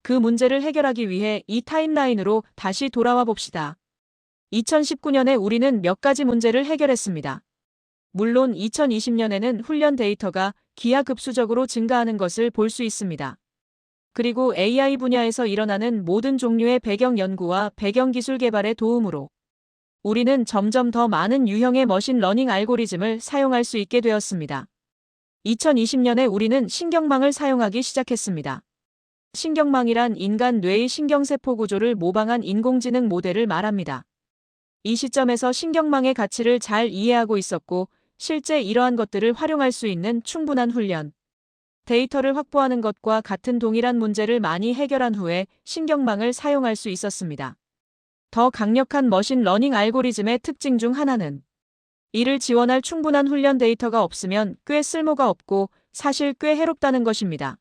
그 문제를 해결하기 위해 이 타임라인으로 다시 돌아와 봅시다. 2019년에 우리는 몇 가지 문제를 해결했습니다. 물론 2020년에는 훈련 데이터가 기하급수적으로 증가하는 것을 볼 수 있습니다. 그리고 AI 분야에서 일어나는 모든 종류의 배경 연구와 배경 기술 개발의 도움으로 우리는 점점 더 많은 유형의 머신러닝 알고리즘을 사용할 수 있게 되었습니다. 2020년에 우리는 신경망을 사용하기 시작했습니다. 신경망이란 인간 뇌의 신경세포 구조를 모방한 인공지능 모델을 말합니다. 이 시점에서 신경망의 가치를 잘 이해하고 있었고 실제 이러한 것들을 활용할 수 있는 충분한 훈련, 데이터를 확보하는 것과 같은 동일한 문제를 많이 해결한 후에 신경망을 사용할 수 있었습니다. 더 강력한 머신러닝 알고리즘의 특징 중 하나는 이를 지원할 충분한 훈련 데이터가 없으면 꽤 쓸모가 없고 사실 꽤 해롭다는 것입니다.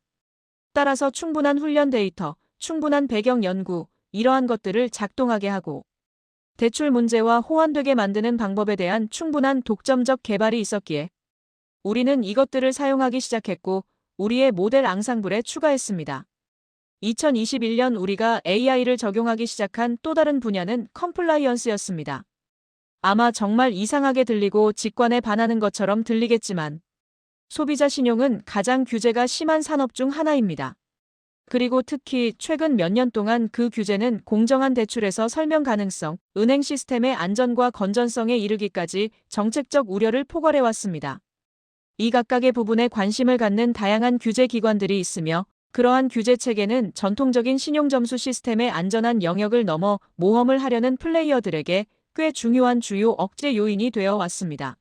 따라서 충분한 훈련 데이터, 충분한 배경 연구, 이러한 것들을 작동하게 하고 대출 문제와 호환되게 만드는 방법에 대한 충분한 독점적 개발이 있었기에 우리는 이것들을 사용하기 시작했고 우리의 모델 앙상블에 추가했습니다. 2021년 우리가 AI를 적용하기 시작한 또 다른 분야는 컴플라이언스였습니다. 아마 정말 이상하게 들리고 직관에 반하는 것처럼 들리겠지만 소비자 신용은 가장 규제가 심한 산업 중 하나입니다. 그리고 특히 최근 몇 년 동안 그 규제는 공정한 대출에서 설명 가능성, 은행 시스템의 안전과 건전성에 이르기까지 정책적 우려를 포괄해왔습니다. 이 각각의 부분에 관심을 갖는 다양한 규제 기관들이 있으며 그러한 규제 체계는 전통적인 신용점수 시스템의 안전한 영역을 넘어 모험을 하려는 플레이어들에게 꽤 중요한 주요 억제 요인이 되어 왔습니다.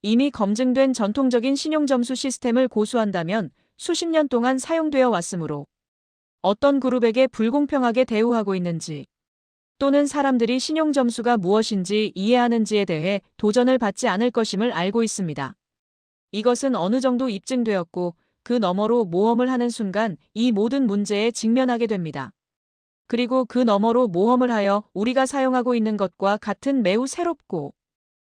이미 검증된 전통적인 신용점수 시스템을 고수한다면 수십 년 동안 사용되어 왔으므로 어떤 그룹에게 불공평하게 대우하고 있는지 또는 사람들이 신용점수가 무엇인지 이해하는지에 대해 도전을 받지 않을 것임을 알고 있습니다. 이것은 어느 정도 입증되었고 그 너머로 모험을 하는 순간 이 모든 문제에 직면하게 됩니다. 그리고 그 너머로 모험을 하여 우리가 사용하고 있는 것과 같은 매우 새롭고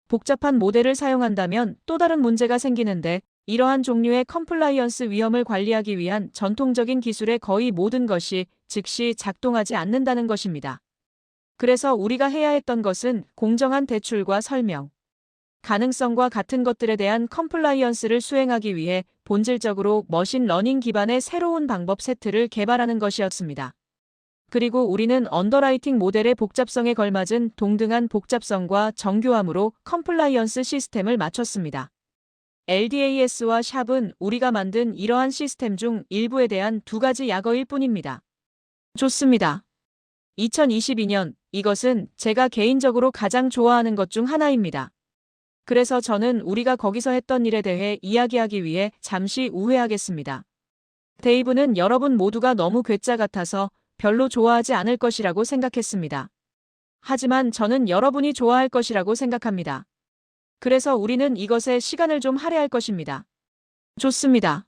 복잡한 모델을 사용한다면 또 다른 문제가 생기는데 이러한 종류의 컴플라이언스 위험을 관리하기 위한 전통적인 기술의 거의 모든 것이 즉시 작동하지 않는다는 것입니다. 그래서 우리가 해야 했던 것은 공정한 대출과 설명, 가능성과 같은 것들에 대한 컴플라이언스를 수행하기 위해 본질적으로 머신러닝 기반의 새로운 방법 세트를 개발하는 것이었습니다. 그리고 우리는 언더라이팅 모델의 복잡성에 걸맞은 동등한 복잡성과 정교함으로 컴플라이언스 시스템을 맞췄습니다. LDAS와 샵은 우리가 만든 이러한 시스템 중 일부에 대한 두 가지 약어일 뿐입니다. 좋습니다. 2022년, 이것은 제가 개인적으로 가장 좋아하는 것 중 하나입니다. 그래서 저는 우리가 거기서 했던 일에 대해 이야기하기 위해 잠시 우회하겠습니다. 데이브는 여러분 모두가 너무 괴짜 같아서 별로 좋아하지 않을 것이라고 생각했습니다. 하지만 저는 여러분이 좋아할 것이라고 생각합니다. 그래서 우리는 이것에 시간을 좀 할애할 것입니다. 좋습니다.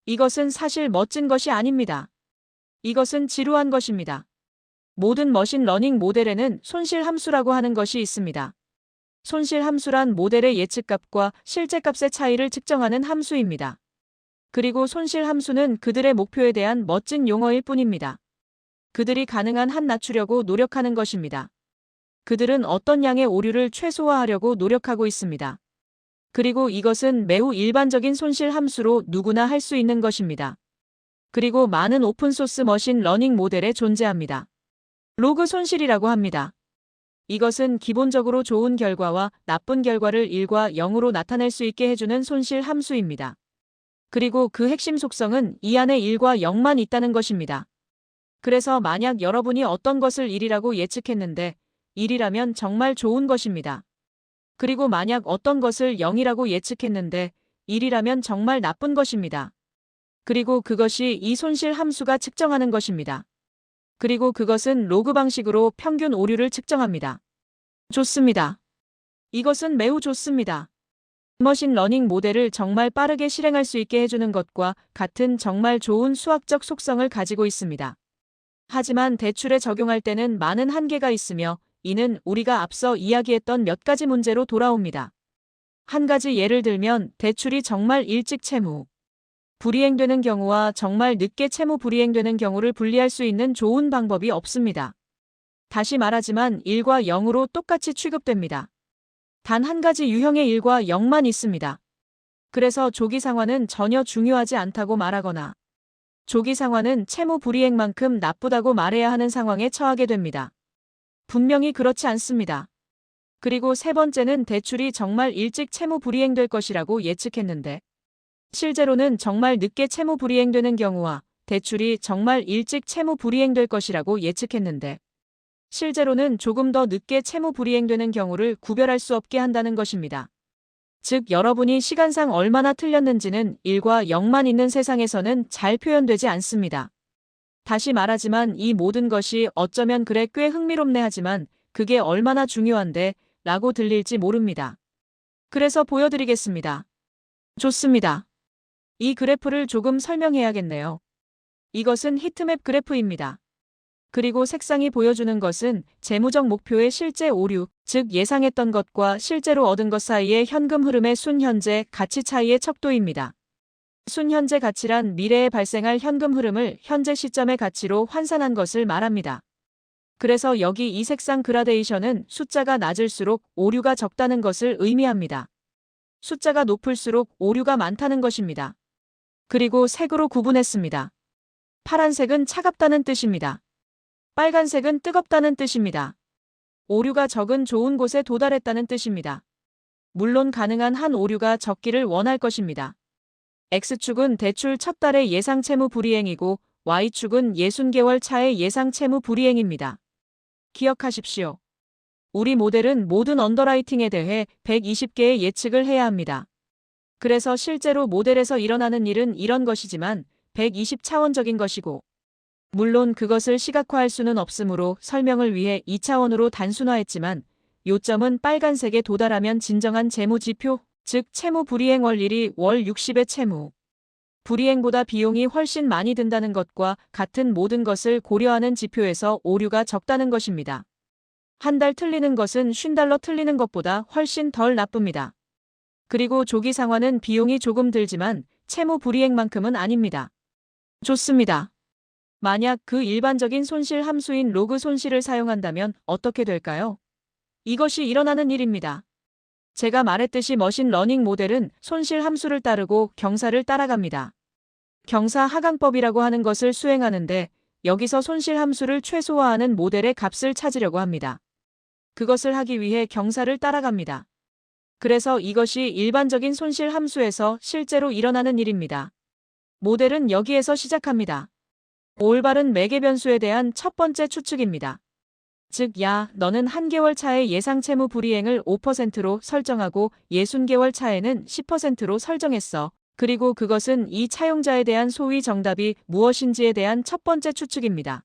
이것은 사실 멋진 것이 아닙니다. 이것은 지루한 것입니다. 모든 머신러닝 모델에는 손실 함수라고 하는 것이 있습니다. 손실 함수란 모델의 예측값과 실제값의 차이를 측정하는 함수입니다. 그리고 손실 함수는 그들의 목표에 대한 멋진 용어일 뿐입니다. 그들이 가능한 한 낮추려고 노력하는 것입니다. 그들은 어떤 양의 오류를 최소화하려고 노력하고 있습니다. 그리고 이것은 매우 일반적인 손실 함수로 누구나 할 수 있는 것입니다. 그리고 많은 오픈소스 머신 러닝 모델에 존재합니다. 로그 손실이라고 합니다. 이것은 기본적으로 좋은 결과와 나쁜 결과를 1과 0으로 나타낼 수 있게 해주는 손실 함수입니다. 그리고 그 핵심 속성은 이 안에 1과 0만 있다는 것입니다. 그래서 만약 여러분이 어떤 것을 1이라고 예측했는데 1이라면 정말 좋은 것입니다. 그리고 만약 어떤 것을 0이라고 예측했는데 1이라면 정말 나쁜 것입니다. 그리고 그것이 이 손실 함수가 측정하는 것입니다. 그리고 그것은 로그 방식으로 평균 오류를 측정합니다. 좋습니다. 이것은 매우 좋습니다. 머신 러닝 모델을 정말 빠르게 실행할 수 있게 해주는 것과 같은 정말 좋은 수학적 속성을 가지고 있습니다. 하지만 대출에 적용할 때는 많은 한계가 있으며 이는 우리가 앞서 이야기했던 몇 가지 문제로 돌아옵니다. 한 가지 예를 들면 대출이 정말 일찍 채무, 불이행되는 경우와 정말 늦게 채무 불이행되는 경우를 분리할 수 있는 좋은 방법이 없습니다. 다시 말하지만 1과 0으로 똑같이 취급됩니다. 단 한 가지 유형의 1과 0만 있습니다. 그래서 조기 상환은 전혀 중요하지 않다고 말하거나 조기 상환은 채무 불이행만큼 나쁘다고 말해야 하는 상황에 처하게 됩니다. 분명히 그렇지 않습니다. 그리고 세 번째는 대출이 정말 일찍 채무 불이행될 것이라고 예측했는데 실제로는 정말 늦게 채무 불이행되는 경우와 대출이 정말 일찍 채무 불이행될 것이라고 예측했는데 실제로는 조금 더 늦게 채무 불이행되는 경우를 구별할 수 없게 한다는 것입니다. 즉 여러분이 시간상 얼마나 틀렸는지는 1과 0만 있는 세상에서는 잘 표현되지 않습니다. 다시 말하지만 이 모든 것이 어쩌면 그래 꽤 흥미롭네 하지만 그게 얼마나 중요한데 라고 들릴지 모릅니다. 그래서 보여드리겠습니다. 좋습니다. 이 그래프를 조금 설명해야겠네요. 이것은 히트맵 그래프입니다. 그리고 색상이 보여주는 것은 재무적 목표의 실제 오류, 즉 예상했던 것과 실제로 얻은 것 사이의 현금 흐름의 순현재 가치 차이의 척도입니다. 순현재 가치란 미래에 발생할 현금 흐름을 현재 시점의 가치로 환산한 것을 말합니다. 그래서 여기 이 색상 그라데이션은 숫자가 낮을수록 오류가 적다는 것을 의미합니다. 숫자가 높을수록 오류가 많다는 것입니다. 그리고 색으로 구분했습니다. 파란색은 차갑다는 뜻입니다. 빨간색은 뜨겁다는 뜻입니다. 오류가 적은 좋은 곳에 도달했다는 뜻입니다. 물론 가능한 한 오류가 적기를 원할 것입니다. X축은 대출 첫 달의 예상 채무 불이행이고 Y축은 60개월 차의 예상 채무 불이행입니다. 기억하십시오. 우리 모델은 모든 언더라이팅에 대해 120개의 예측을 해야 합니다. 그래서 실제로 모델에서 일어나는 일은 이런 것이지만 120차원적인 것이고 물론 그것을 시각화할 수는 없으므로 설명을 위해 2차원으로 단순화했지만 요점은 빨간색에 도달하면 진정한 재무지표, 즉 채무 불이행 원리이 월 60의 채무 불이행보다 비용이 훨씬 많이 든다는 것과 같은 모든 것을 고려하는 지표에서 오류가 적다는 것입니다. 한 달 틀리는 것은 $50 틀리는 것보다 훨씬 덜 나쁩니다. 그리고 조기 상환은 비용이 조금 들지만 채무 불이행만큼은 아닙니다. 좋습니다. 만약 그 일반적인 손실 함수인 로그 손실을 사용한다면 어떻게 될까요? 이것이 일어나는 일입니다. 제가 말했듯이 머신러닝 모델은 손실 함수를 따르고 경사를 따라갑니다. 경사 하강법이라고 하는 것을 수행하는데 여기서 손실 함수를 최소화하는 모델의 값을 찾으려고 합니다. 그것을 하기 위해 경사를 따라갑니다. 그래서 이것이 일반적인 손실 함수에서 실제로 일어나는 일입니다. 모델은 여기에서 시작합니다. 올바른 매개 변수에 대한 첫 번째 추측입니다. 즉, 야, 너는 한 개월 차의 예상 채무 불이행을 5%로 설정하고 60개월 차에는 10%로 설정했어. 그리고 그것은 이 차용자에 대한 소위 정답이 무엇인지에 대한 첫 번째 추측입니다.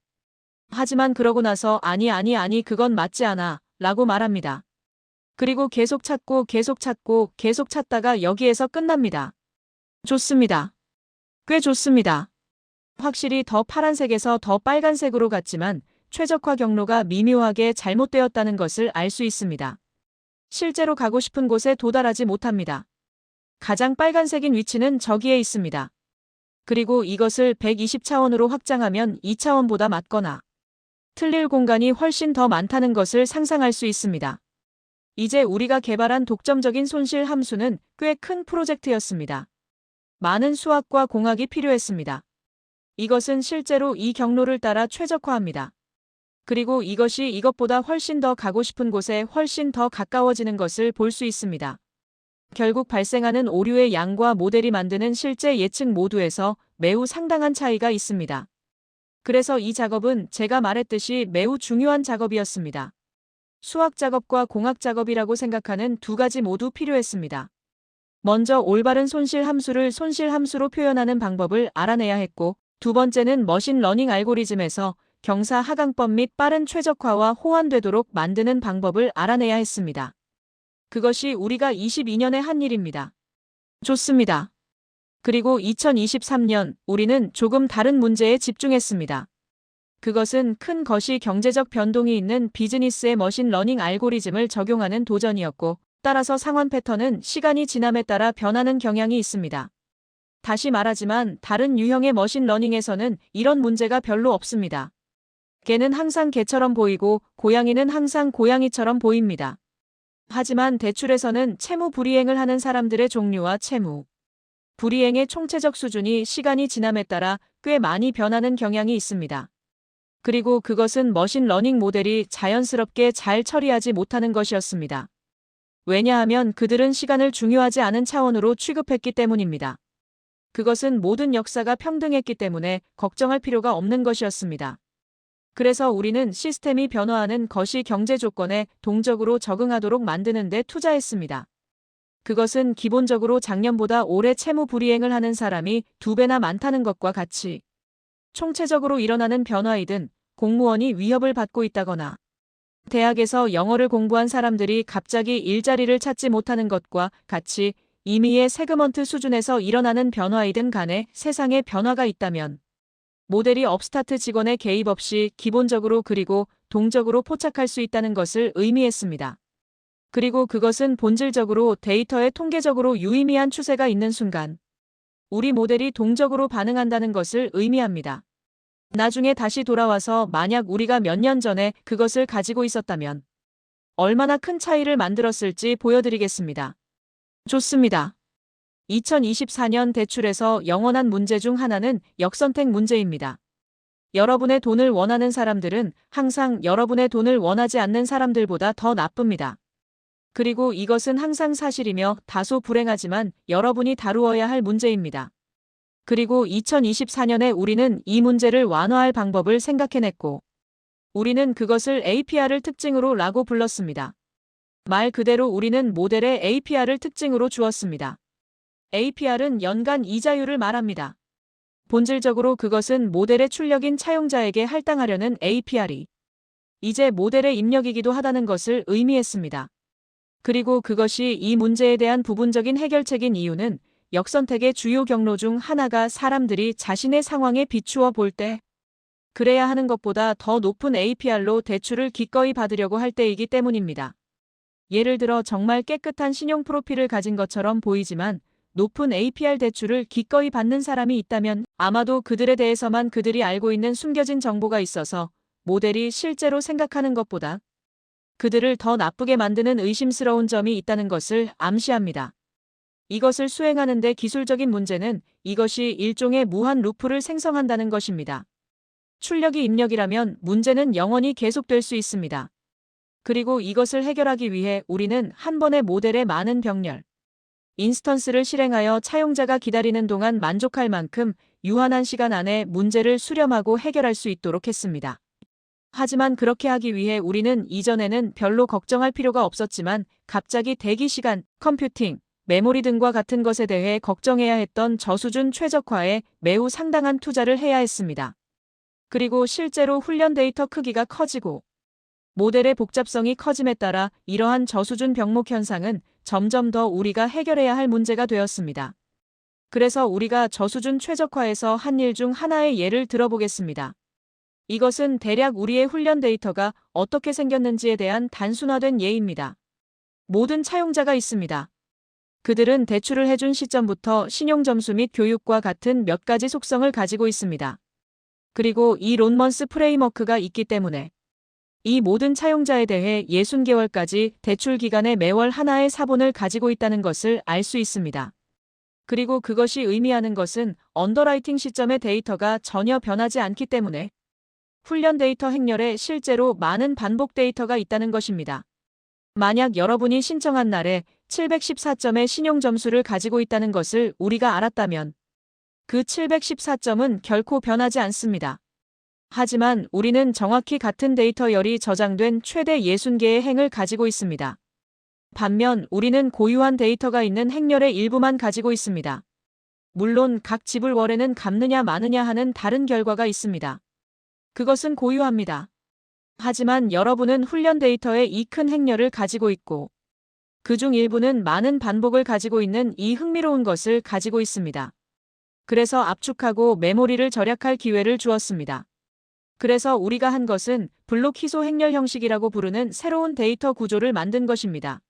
하지만 그러고 나서 아니 그건 맞지 않아 라고 말합니다. 그리고 계속 찾고 계속 찾다가 여기에서 끝납니다. 좋습니다. 꽤 좋습니다. 확실히 더 파란색에서 더 빨간색으로 갔지만 최적화 경로가 미묘하게 잘못되었다는 것을 알 수 있습니다. 실제로 가고 싶은 곳에 도달하지 못합니다. 가장 빨간색인 위치는 저기에 있습니다. 그리고 이것을 120차원으로 확장하면 2차원보다 맞거나 틀릴 공간이 훨씬 더 많다는 것을 상상할 수 있습니다. 이제 우리가 개발한 독점적인 손실 함수는 꽤 큰 프로젝트였습니다. 많은 수학과 공학이 필요했습니다. 이것은 실제로 이 경로를 따라 최적화합니다. 그리고 이것이 이것보다 훨씬 더 가고 싶은 곳에 훨씬 더 가까워지는 것을 볼 수 있습니다. 결국 발생하는 오류의 양과 모델이 만드는 실제 예측 모두에서 매우 상당한 차이가 있습니다. 그래서 이 작업은 제가 말했듯이 매우 중요한 작업이었습니다. 수학 작업과 공학 작업이라고 생각하는 두 가지 모두 필요했습니다. 먼저 올바른 손실 함수를 손실 함수로 표현하는 방법을 알아내야 했고, 두 번째는 머신러닝 알고리즘에서 경사 하강법 및 빠른 최적화와 호환되도록 만드는 방법을 알아내야 했습니다. 그것이 우리가 22년에 한 일입니다. 좋습니다. 그리고 2023년 우리는 조금 다른 문제에 집중했습니다. 그것은 큰 거시 경제적 변동이 있는 비즈니스의 머신러닝 알고리즘을 적용하는 도전이었고, 따라서 상환 패턴은 시간이 지남에 따라 변하는 경향이 있습니다. 다시 말하지만 다른 유형의 머신러닝에서는 이런 문제가 별로 없습니다. 개는 항상 개처럼 보이고 고양이는 항상 고양이처럼 보입니다. 하지만 대출에서는 채무 불이행을 하는 사람들의 종류와 채무 불이행의 총체적 수준이 시간이 지남에 따라 꽤 많이 변하는 경향이 있습니다. 그리고 그것은 머신러닝 모델이 자연스럽게 잘 처리하지 못하는 것이었습니다. 왜냐하면 그들은 시간을 중요하지 않은 차원으로 취급했기 때문입니다. 그것은 모든 역사가 평등했기 때문에 걱정할 필요가 없는 것이었습니다. 그래서 우리는 시스템이 변화하는 것이 경제 조건에 동적으로 적응하도록 만드는 데 투자했습니다. 그것은 기본적으로 작년보다 올해 채무 불이행을 하는 사람이 2배나 많다는 것과 같이 총체적으로 일어나는 변화이든 공무원이 위협을 받고 있다거나 대학에서 영어를 공부한 사람들이 갑자기 일자리를 찾지 못하는 것과 같이 임의의 세그먼트 수준에서 일어나는 변화이든 간에 세상에 변화가 있다면 모델이 업스타트 직원의 개입 없이 기본적으로 그리고 동적으로 포착할 수 있다는 것을 의미했습니다. 그리고 그것은 본질적으로 데이터에 통계적으로 유의미한 추세가 있는 순간 우리 모델이 동적으로 반응한다는 것을 의미합니다. 나중에 다시 돌아와서 만약 우리가 몇 년 전에 그것을 가지고 있었다면 얼마나 큰 차이를 만들었을지 보여드리겠습니다. 좋습니다. 2024년 대출에서 영원한 문제 중 하나는 역선택 문제입니다. 여러분의 돈을 원하는 사람들은 항상 여러분의 돈을 원하지 않는 사람들보다 더 나쁩니다. 그리고 이것은 항상 사실이며 다소 불행하지만 여러분이 다루어야 할 문제입니다. 그리고 2024년에 우리는 이 문제를 완화할 방법을 생각해냈고 우리는 그것을 APR을 특징으로 라고 불렀습니다. 말 그대로 우리는 모델에 APR을 특징으로 주었습니다. APR은 연간 이자율을 말합니다. 본질적으로 그것은 모델의 출력인 차용자에게 할당하려는 APR이 이제 모델의 입력이기도 하다는 것을 의미했습니다. 그리고 그것이 이 문제에 대한 부분적인 해결책인 이유는 역선택의 주요 경로 중 하나가 사람들이 자신의 상황에 비추어 볼 때 그래야 하는 것보다 더 높은 APR로 대출을 기꺼이 받으려고 할 때이기 때문입니다. 예를 들어 정말 깨끗한 신용 프로필을 가진 것처럼 보이지만 높은 APR 대출을 기꺼이 받는 사람이 있다면 아마도 그들에 대해서만 그들이 알고 있는 숨겨진 정보가 있어서 모델이 실제로 생각하는 것보다 그들을 더 나쁘게 만드는 의심스러운 점이 있다는 것을 암시합니다. 이것을 수행하는 데 기술적인 문제는 이것이 일종의 무한 루프를 생성한다는 것입니다. 출력이 입력이라면 문제는 영원히 계속될 수 있습니다. 그리고 이것을 해결하기 위해 우리는 한 번의 모델의 많은 병렬, 인스턴스를 실행하여 차용자가 기다리는 동안 만족할 만큼 유한한 시간 안에 문제를 수렴하고 해결할 수 있도록 했습니다. 하지만 그렇게 하기 위해 우리는 이전에는 별로 걱정할 필요가 없었지만 갑자기 대기 시간, 컴퓨팅, 메모리 등과 같은 것에 대해 걱정해야 했던 저수준 최적화에 매우 상당한 투자를 해야 했습니다. 그리고 실제로 훈련 데이터 크기가 커지고 모델의 복잡성이 커짐에 따라 이러한 저수준 병목 현상은 점점 더 우리가 해결해야 할 문제가 되었습니다. 그래서 우리가 저수준 최적화에서 한 일 중 하나의 예를 들어보겠습니다. 이것은 대략 우리의 훈련 데이터가 어떻게 생겼는지에 대한 단순화된 예입니다. 모든 차용자가 있습니다. 그들은 대출을 해준 시점부터 신용점수 및 교육과 같은 몇 가지 속성을 가지고 있습니다. 그리고 이 론먼스 프레임워크가 있기 때문에 이 모든 차용자에 대해 60개월까지 대출 기간에 매월 하나의 사본을 가지고 있다는 것을 알 수 있습니다. 그리고 그것이 의미하는 것은 언더라이팅 시점의 데이터가 전혀 변하지 않기 때문에 훈련 데이터 행렬에 실제로 많은 반복 데이터가 있다는 것입니다. 만약 여러분이 신청한 날에 714점의 신용 점수를 가지고 있다는 것을 우리가 알았다면 그 714점은 결코 변하지 않습니다. 하지만 우리는 정확히 같은 데이터 열이 저장된 최대 60개의 행을 가지고 있습니다. 반면 우리는 고유한 데이터가 있는 행렬의 일부만 가지고 있습니다. 물론 각 지불월에는 갚느냐 마느냐 하는 다른 결과가 있습니다. 그것은 고유합니다. 하지만 여러분은 훈련 데이터의 이 큰 행렬을 가지고 있고 그중 일부는 많은 반복을 가지고 있는 이 흥미로운 것을 가지고 있습니다. 그래서 압축하고 메모리를 절약할 기회를 주었습니다. 그래서 우리가 한 것은 블록 희소 행렬 형식이라고 부르는 새로운 데이터 구조를 만든 것입니다.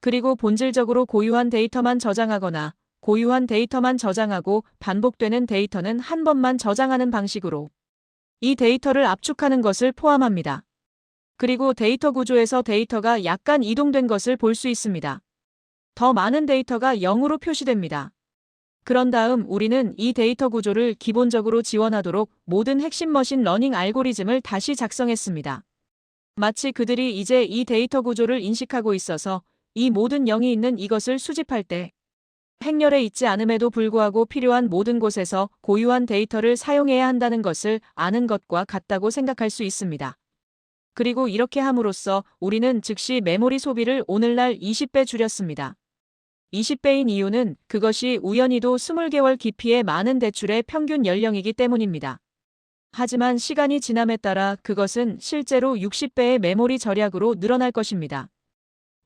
그리고 본질적으로 고유한 데이터만 저장하거나 고유한 데이터만 저장하고 반복되는 데이터는 한 번만 저장하는 방식으로 이 데이터를 압축하는 것을 포함합니다. 그리고 데이터 구조에서 데이터가 약간 이동된 것을 볼 수 있습니다. 더 많은 데이터가 0으로 표시됩니다. 그런 다음 우리는 이 데이터 구조를 기본적으로 지원하도록 모든 핵심 머신 러닝 알고리즘을 다시 작성했습니다. 마치 그들이 이제 이 데이터 구조를 인식하고 있어서 이 모든 0이 있는 이것을 수집할 때 행렬에 있지 않음에도 불구하고 필요한 모든 곳에서 고유한 데이터를 사용해야 한다는 것을 아는 것과 같다고 생각할 수 있습니다. 그리고 이렇게 함으로써 우리는 즉시 메모리 소비를 오늘날 20배 줄였습니다. 20배인 이유는 그것이 우연히도 20개월 깊이의 많은 대출의 평균 연령이기 때문입니다. 하지만 시간이 지남에 따라 그것은 실제로 60배의 메모리 절약으로 늘어날 것입니다.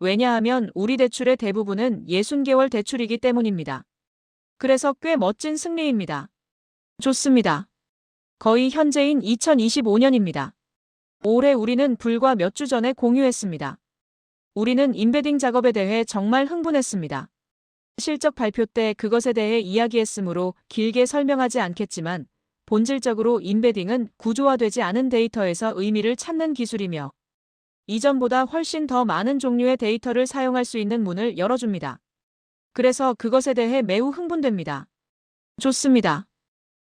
왜냐하면 우리 대출의 대부분은 60개월 대출이기 때문입니다. 그래서 꽤 멋진 승리입니다. 좋습니다. 거의 현재인 2025년입니다. 올해 우리는 불과 몇 주 전에 공유했습니다. 우리는 임베딩 작업에 대해 정말 흥분했습니다. 실적 발표 때 그것에 대해 이야기했으므로 길게 설명하지 않겠지만 본질적으로 임베딩은 구조화되지 않은 데이터에서 의미를 찾는 기술이며 이전보다 훨씬 더 많은 종류의 데이터를 사용할 수 있는 문을 열어줍니다. 그래서 그것에 대해 매우 흥분됩니다. 좋습니다.